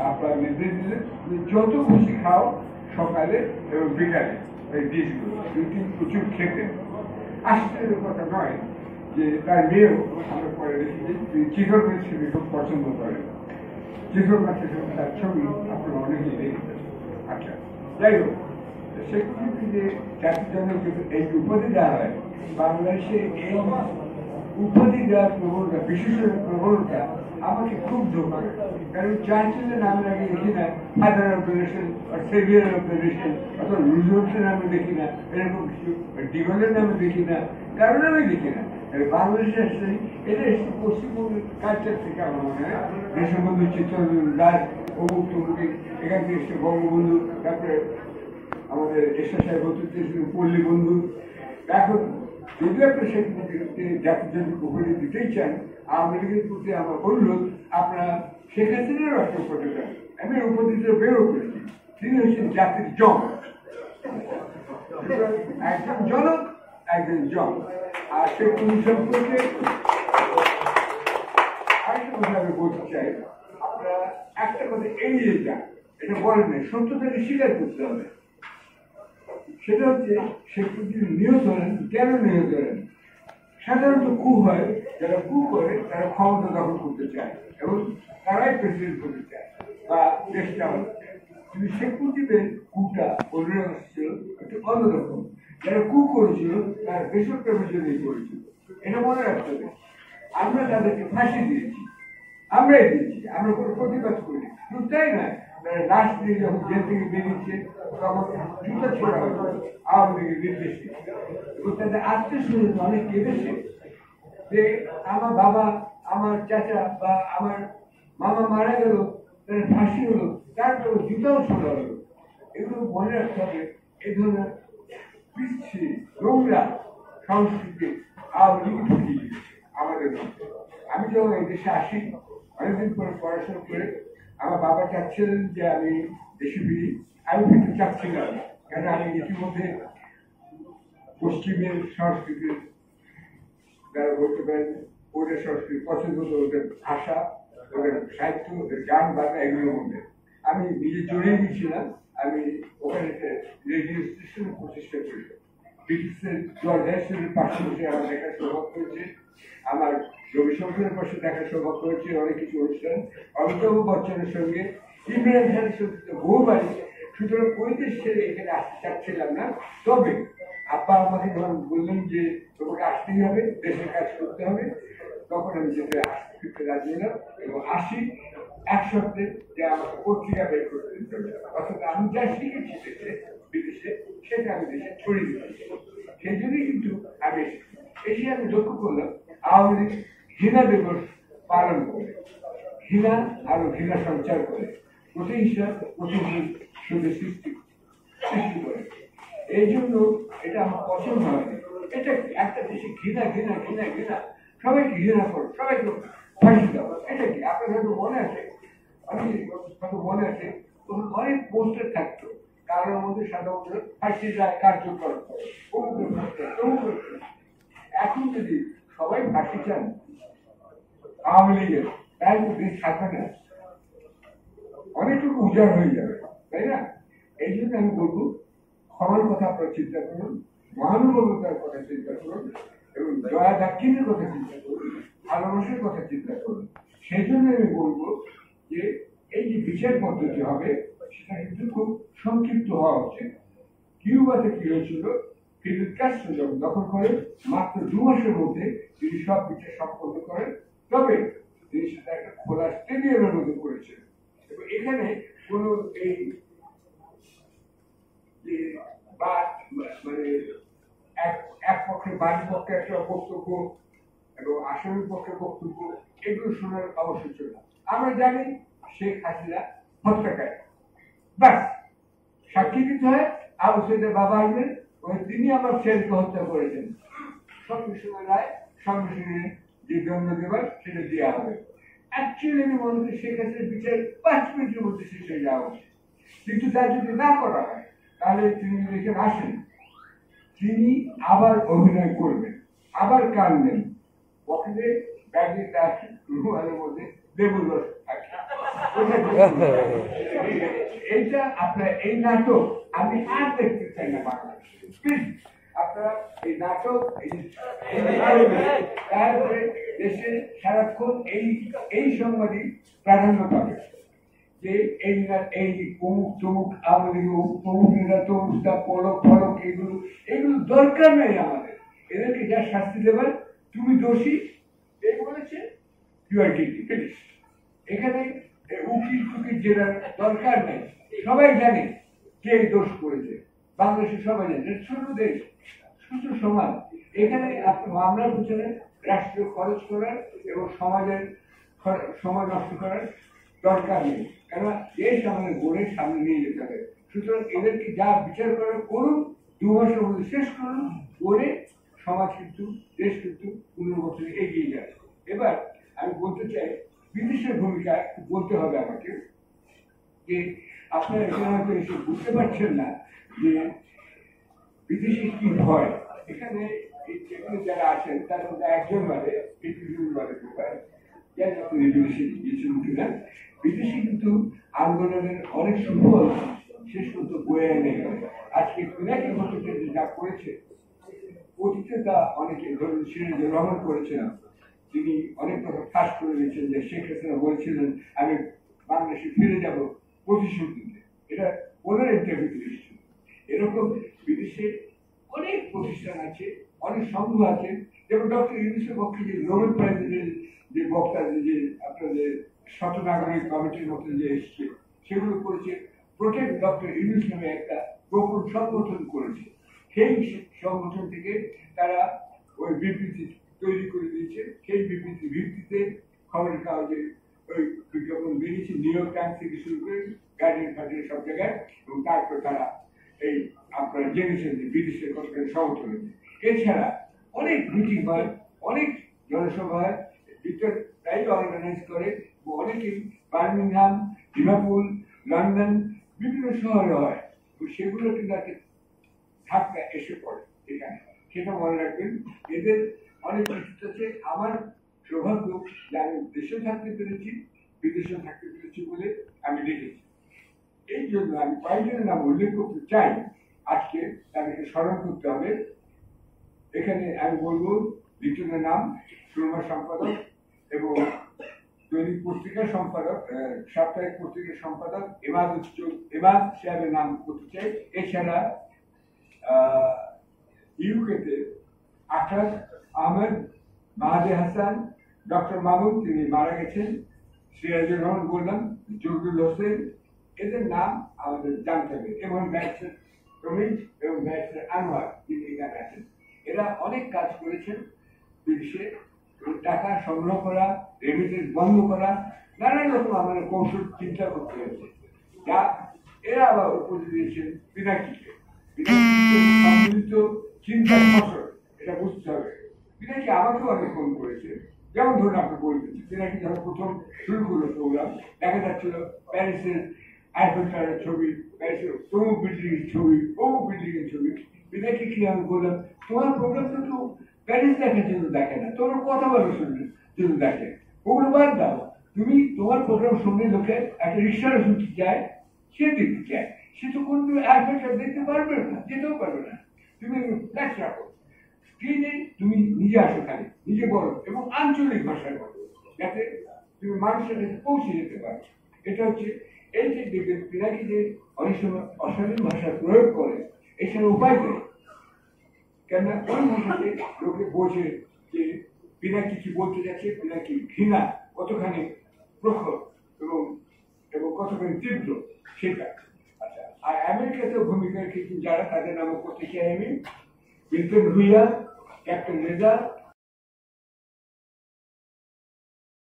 আপনার নির্দেশ দিলে যত খুশি খাও সকালে এবং বিকালে এই ডিশগুলো প্রচুর খেতে। আশ্চর্যের কথা নয় যে তার মেয়েও আমরা পরে দেখি যে চিতল মাছ খেতে খুব পছন্দ করে। চিতল মাছের সঙ্গে তার ছবি আপনারা অনেকেই দেখবেন। আচ্ছা, যাই হোক, সেগুলিকে যে জাতির জন্য এই উপাধি দেওয়া হয়, বাংলাদেশে এই উপাধি দেওয়ার প্রবণতা, বিশেষ প্রবণতা আমাকে খুব ধোকা। কারণ চার্চিলের নামের আগে দেখি না father of the nation, severe of the nation, অথবা রুজভেল্টের নামে দেখি না, এরকম কিছু ডিগলের নামে দেখি না, কারো নামে দেখি না। বাংলাদেশে আসলে এটা এসে পশ্চিমবঙ্গের কালচার থেকে আমার মনে হয় দেশবন্ধু চিত্তরঞ্জন দাস, অমুক তমুকি, এখান থেকে এসে বঙ্গবন্ধু, তারপরে আমাদের এসআর সাহেব পল্লী বন্ধু। এখন যদি আপনি সেখানে জাতির জন্য উপরে দিতেই চান, আওয়ামী লীগের প্রতি আমার অনুরোধ, আপনারা শেখ হাসিনার একটা উপরে চান। আমি উপদেশটা বেরো করেছি, তিনি হচ্ছেন জাতির জন, একজন জনক, একজন জন। আর সে কোন সম্পর্কে আরেকটা কথা আমি বলতে চাই, আপনারা একটা কথা এড়িয়ে যান, এটা বলেন না, সত্যটাকে স্বীকার করতে হবে। সেটা হচ্ছে শেখ মুজিব নিহত হলেন, কেন নিহত হলেন? সাধারণত কু হয়, যারা কু করে তারা ক্ষমতা দখল করতে চায় এবং তারাই প্রেসিডেন্ট করতে চায় বা দেশ চালাতে চায়। কিন্তু শেখ মুজিবের কুটা অন্যরকম ছিল, একটু অন্যরকম। যারা কু করেছিল তারা দেশপ্রেমের জন্যই করেছিল, এটা মনে রাখতে হবে। আমরা তাদেরকে ফাঁসি দিয়েছি, আমরাই দিয়েছি, আমরা কোনো প্রতিবাদ করি শুধু তাই নয়, লাশ দিয়ে যখন জেল থেকে বেরিয়েছে তখন জুতা ছোড়া হয়েছে আওয়ামী লীগের নির্দেশে, এবং তাদের আত্মীয় স্বজন অনেক কেঁদেছে যে আমার বাবা, আমার চাচা বা আমার মামা মারা গেল, তাদের ফাঁসি হলো, তারপরে জুতাও ছোড়া হলো। এগুলো মনে রাখতে হবে। এই ধরনের পিচ্ছি নোংরা সংস্কৃতি আওয়ামী লীগ ঢুকিয়ে দিয়েছে আমাদের মধ্যে। আমি যখন এই দেশে আসি, অনেকদিন পরে পড়াশোনা করে, আমার বাবা চাচ্ছিলেন যে আমি দেশে ফিরি, আমি ফিরতে চাচ্ছিলাম, কেন আমি ইতিমধ্যে পশ্চিমের সংস্কৃতির যারা বলতে পারেন ওদের সংস্কৃতি পছন্দ তো, ওদের ভাষা, ওদের সাহিত্য, ওদের গান বাজনা, এগুলোর মধ্যে আমি নিজে জড়িয়ে গিয়েছিলাম। আমি ওখানে রেডিও স্টেশন প্রতিষ্ঠা করি, ব্রিটিশদের জর্জ হ্যারিসনের পাশে বসে আমার দেখার সৌভাগ্য হয়েছে, আমার রবিশঙ্করের পাশে দেখার সৌভাগ্য হয়েছে, অনেক কিছু অনুষ্ঠান, অমিতাভ বচ্চনের সঙ্গে, ইমরান খানের সঙ্গে বহু বাড়ি। সুতরাং ওই দেশ ছেড়ে এখানে আসতে চাচ্ছিলাম না। তবে আব্বা আমাকে যখন বললেন যে তোমাকে আসতেই হবে, দেশের কাজ করতে হবে, তখন আমি যেতে আসতে রাজি হলাম এবং আসি এক সপ্তাহে, যে আমাকে পত্রিকা বের করতে দিতে হবে, অর্থাৎ আমি যা শিখেছি দেশে বিদেশে সেটা আমি দেশে ছড়িয়ে দিচ্ছি। সেই জন্যই কিন্তু আমি এসে আমি লক্ষ্য করলাম আওয়ামী লীগ ঘৃণা দিবস পালন করে, ঘৃণা আরো ঘৃণা সঞ্চার করে, প্রতিহিংসা সৃষ্টি করে। এই জন্য এটা আমার পছন্দ হয়নি। এটা একটা দেশে ঘৃণা ঘৃণা ঘৃণা ঘৃণা, সবাইকে ঘৃণা করো, সবাইকে ফাঁসি দাও, এটা কি? আপনার হয়তো মনে আছে, আমি হয়তো মনে আছে, তখন অনেক পোস্টার থাকতো, কারোর মধ্যে সাধারণত ফাঁসি রায় কার্যকর করে। এখন যদি সবাই ফাঁসি চান আওয়ামী লীগের, তাই তো দেশ থাকবে না, অনেকটুকু উজাড় হয়ে যাবে, তাই না? এই জন্য আমি বলবো, ক্ষমার কথা আপনারা চিন্তা করুন, মহানুভবতার কথা চিন্তা করুন, এবং দয়া দাক্ষিণের কথা চিন্তা করুন, ভালোবাসার কথা চিন্তা করুন। সেই জন্য আমি বলবো যে এই যে বিচার পদ্ধতি হবে সেটা কিন্তু খুব সংক্ষিপ্ত হওয়া উচিত। কিউবাতে কি হয়েছিল, ফিদেল ক্যাস্ট্রো যখন দখল করে মাত্র 2 মাসের মধ্যে তিনি সব বিচার সম্পন্ন করেন, তবে তিনি সেটা একটা খোলা স্টেডিয়ামের মধ্যে করেছেন। এবং এখানে কোন এই বা মানে এক পক্ষে বাড়ির পক্ষে একটা বক্তব্য এবং আসামির পক্ষে বক্তব্য, এগুলো শোনার আবশ্যক ছিল না। আমরা জানি শেখ হাসিনা হত্যাকারী, বাস সাক্ষী দিতে হয়, আবু সাইদের বাবা আসবেন, তিনি আমার ছেলেকে হত্যা করেছেন, সংমিশ্রণের রায়, সংমিশ্রণের যে দণ্ড দেবার সেটা দেওয়া হবে। অ্যাকচুয়ালি আমি মনে করি শেখ হাসিনার বিচার 5 মিনিটের মধ্যে শেষ হয়ে যাওয়া উচিত। কিন্তু তা যদি না করা হয়, তাহলে তিনি যদি এখানে আসেন, তিনি আবার অভিনয় করবেন, আবার কাঁদবেন, পকেটে ব্যাগে তার রুমালের মধ্যে লেবুর রস এইটা আপনার এই নাটক আমি আর দেখতে চাই না বাংলাদেশে। প্লিজ আপনারা এই নাটক তারপরে দেশে সারাক্ষণ এই সংবাদই প্রাধান্য পাবে যে এই অমুক তমুক আমাদের তমুক নেতা তমুকটা পলক ফলক এগুলো দরকার নেই আমাদের। এদেরকে যা শাস্তি দেবেন, তুমি দোষী এই বলেছে, ইউ আর গিল্টি, ফিনিশ। এখানে উকিল টুকিল যেটা দরকার নেই, সবাই জানে কে দোষ করেছে, বাংলাদেশে সবাই জানে, ছোট দেশ, সুস্থ সমাজ। এখানে আপনি মামলার পিছনে রাষ্ট্রীয় খরচ করার এবং সমাজের সময় নষ্ট করার দরকার নেই, কেননা দেশ আমাদের গড়ে সামনে নিয়ে যেতে হবে। সুতরাং এদেরকে যা বিচার করার করুন, 2 মাসের মধ্যে শেষ করুন, করে সমাজ কিন্তু দেশ কিন্তু 15 বছরে এগিয়ে যাবে। এবার আমি বলতে চাই, বিদেশের ভূমিকা বলতে হবে আমাকে, যে আপনারা এখানে হয়তো এসে বুঝতে পারছেন না যে বিদেশে কি হয়। এখানে যারা আছেন তার মধ্যে একজন বাদে বিদেশি কিন্তু আন্দোলনের অনেক সুফল শেষ পর্যন্ত বয়ে এনে আজকে পিনাকি ঘটকের যা করেছে, অতীতে তা অনেকে ধরুন সিরাজুর রহমান করেছেন, তিনি অনেক কথা ফাঁস করে দিয়েছেন যে শেখ হাসিনা বলছিলেন আমি বাংলাদেশে ফিরে যাব প্রতিশোধ দিতে, এটা ওনার ইন্টারভিউতে এসেছিল। এরকম বিদেশে অনেক প্রতিষ্ঠান আছে, অনেক সংঘ আছে, যেমন ডক্টর ইউনূসের পক্ষে যে নোবেল প্রাইজের যে বক্তা যে আপনাদের শত নাগরিক কমিটির মতো যে এসছে, সেগুলো করেছে। প্রোটেক্ট ডক্টর ইউনূস নামে একটা গোপন সংগঠন করেছে। সেই সংগঠন থেকে তারা ওই বিবৃতি তৈরি করে দিয়েছে। সেই বিবৃতির ভিত্তিতে খবরের কাগজে ওই বিজ্ঞাপন বেরিয়েছে, নিউ ইয়র্ক টাইমস থেকে শুরু করে গার্ডিয়ান ফার্ডিয়ান সব জায়গায়, এবং তারপর তারা এই আপনারা জেনেছেন যে বিদেশের কতটা সমর্থন হয়েছে। এছাড়া অনেক মিটিং হয়, অনেক জনসভা হয়, ভিক্টর প্রাইজ অর্গানাইজ করে, অনেকে বার্মিংহাম, লিভারপুল, লন্ডন বিভিন্ন শহরে হয়, তো সেগুলো কিন্তু আজকে ধাক্কা এসে পড়ে এখানে, সেটা মনে রাখবেন। এদের অনেক কিছু আছে। আমার সৌভাগ্য যে আমি দেশেও থাকতে পেরেছি, বিদেশেও থাকতে পেরেছি বলে আমি দেখেছি। এই জন্য আমি কয়েকজনের নাম উল্লেখ করতে চাই, আজকে তাদেরকে স্মরণ করতে হবে। এখানে আমি বলবো লিটনের নাম, সুরমা সম্পাদক এবং দৈনিক পত্রিকার সম্পাদক, সাপ্তাহিক পত্রিকার সম্পাদক এমাদ সাহেবের নাম করতে চাই। এছাড়া ইউকেতে আখলাক আহমেদ, মাহাদি হাসান, ডক্টর মামুন, তিনি মারা গেছেন, সিরাজুর রহমান বললাম, জহুরুল হোসেন, এদের নাম আমাদের জানতে হবে, এবং ব্যারিস্টার রমিজ এবং ব্যারিস্টার আনোয়ার, যিনি এখানে আছেন। এরা অনেক কাজ করেছেন বিদেশে, টাকা সংগ্রহ করা, রেমিটেন্স বন্ধ করা, নানান রকম আমাদের কৌশল চিন্তা করতে হয়েছে, যা এরা আবার উপরে দিয়েছেন পিনাকিকে। সম্মিলিত চিন্তার ফসল, এটা বুঝতে হবে। পিনাকি আমাকেও অনেক ফোন করেছে, যেমন ধরুন আপনি বলতেছেন পিনাকি যখন প্রথম শুরু করলো প্রোগ্রাম, দেখা যাচ্ছিল প্যারিসের আইফেল টাওয়ারের ছবি, প্যারিসের তমুক বিল্ডিং এর ছবি, অমুক বিল্ডিং এর ছবি। পিনাকি কি আমি বললাম, তোমার প্রোগ্রামটা তো প্যারিস দেখার জন্য দেখে না, তোমার কথা বলার জন্য দেখে, ওগুলো বাদ দাও। তুমি তোমার প্রোগ্রাম শুনলে লোকে একটা রিক্সার শুনতে চায়, সে দেখতে চায়, সে তো কোনো আইফেলটা দেখতে পারবে না, যেতেও পারবে না। তুমি ফ্ল্যাশ রাখো, স্ক্রিনে তুমি নিজে আসো, খালি নিজে বলো এবং আঞ্চলিক ভাষায় বলো, যাতে তুমি মানুষের কাছে পৌঁছে যেতে পারো। এটা হচ্ছে এই যে দেখবেন পিনাকি যে অনেক সময় অশালীন ভাষার প্রয়োগ করে, এছাড়া উপায় নেই, কেননা ওই ভাষাতে লোকে বোঝে যে পিনাকি কি বলতে যাচ্ছে, পিনাকি ঘৃণা কতখানি প্রখর এবং কতখানি তীব্র সেটা। আচ্ছা, আর আমেরিকাতেও ভূমিকা রেখেছেন যারা, তাদের নামও করতে চাই আমি, মিল্টন ভুইয়া, ক্যাপ্টেন রেজা,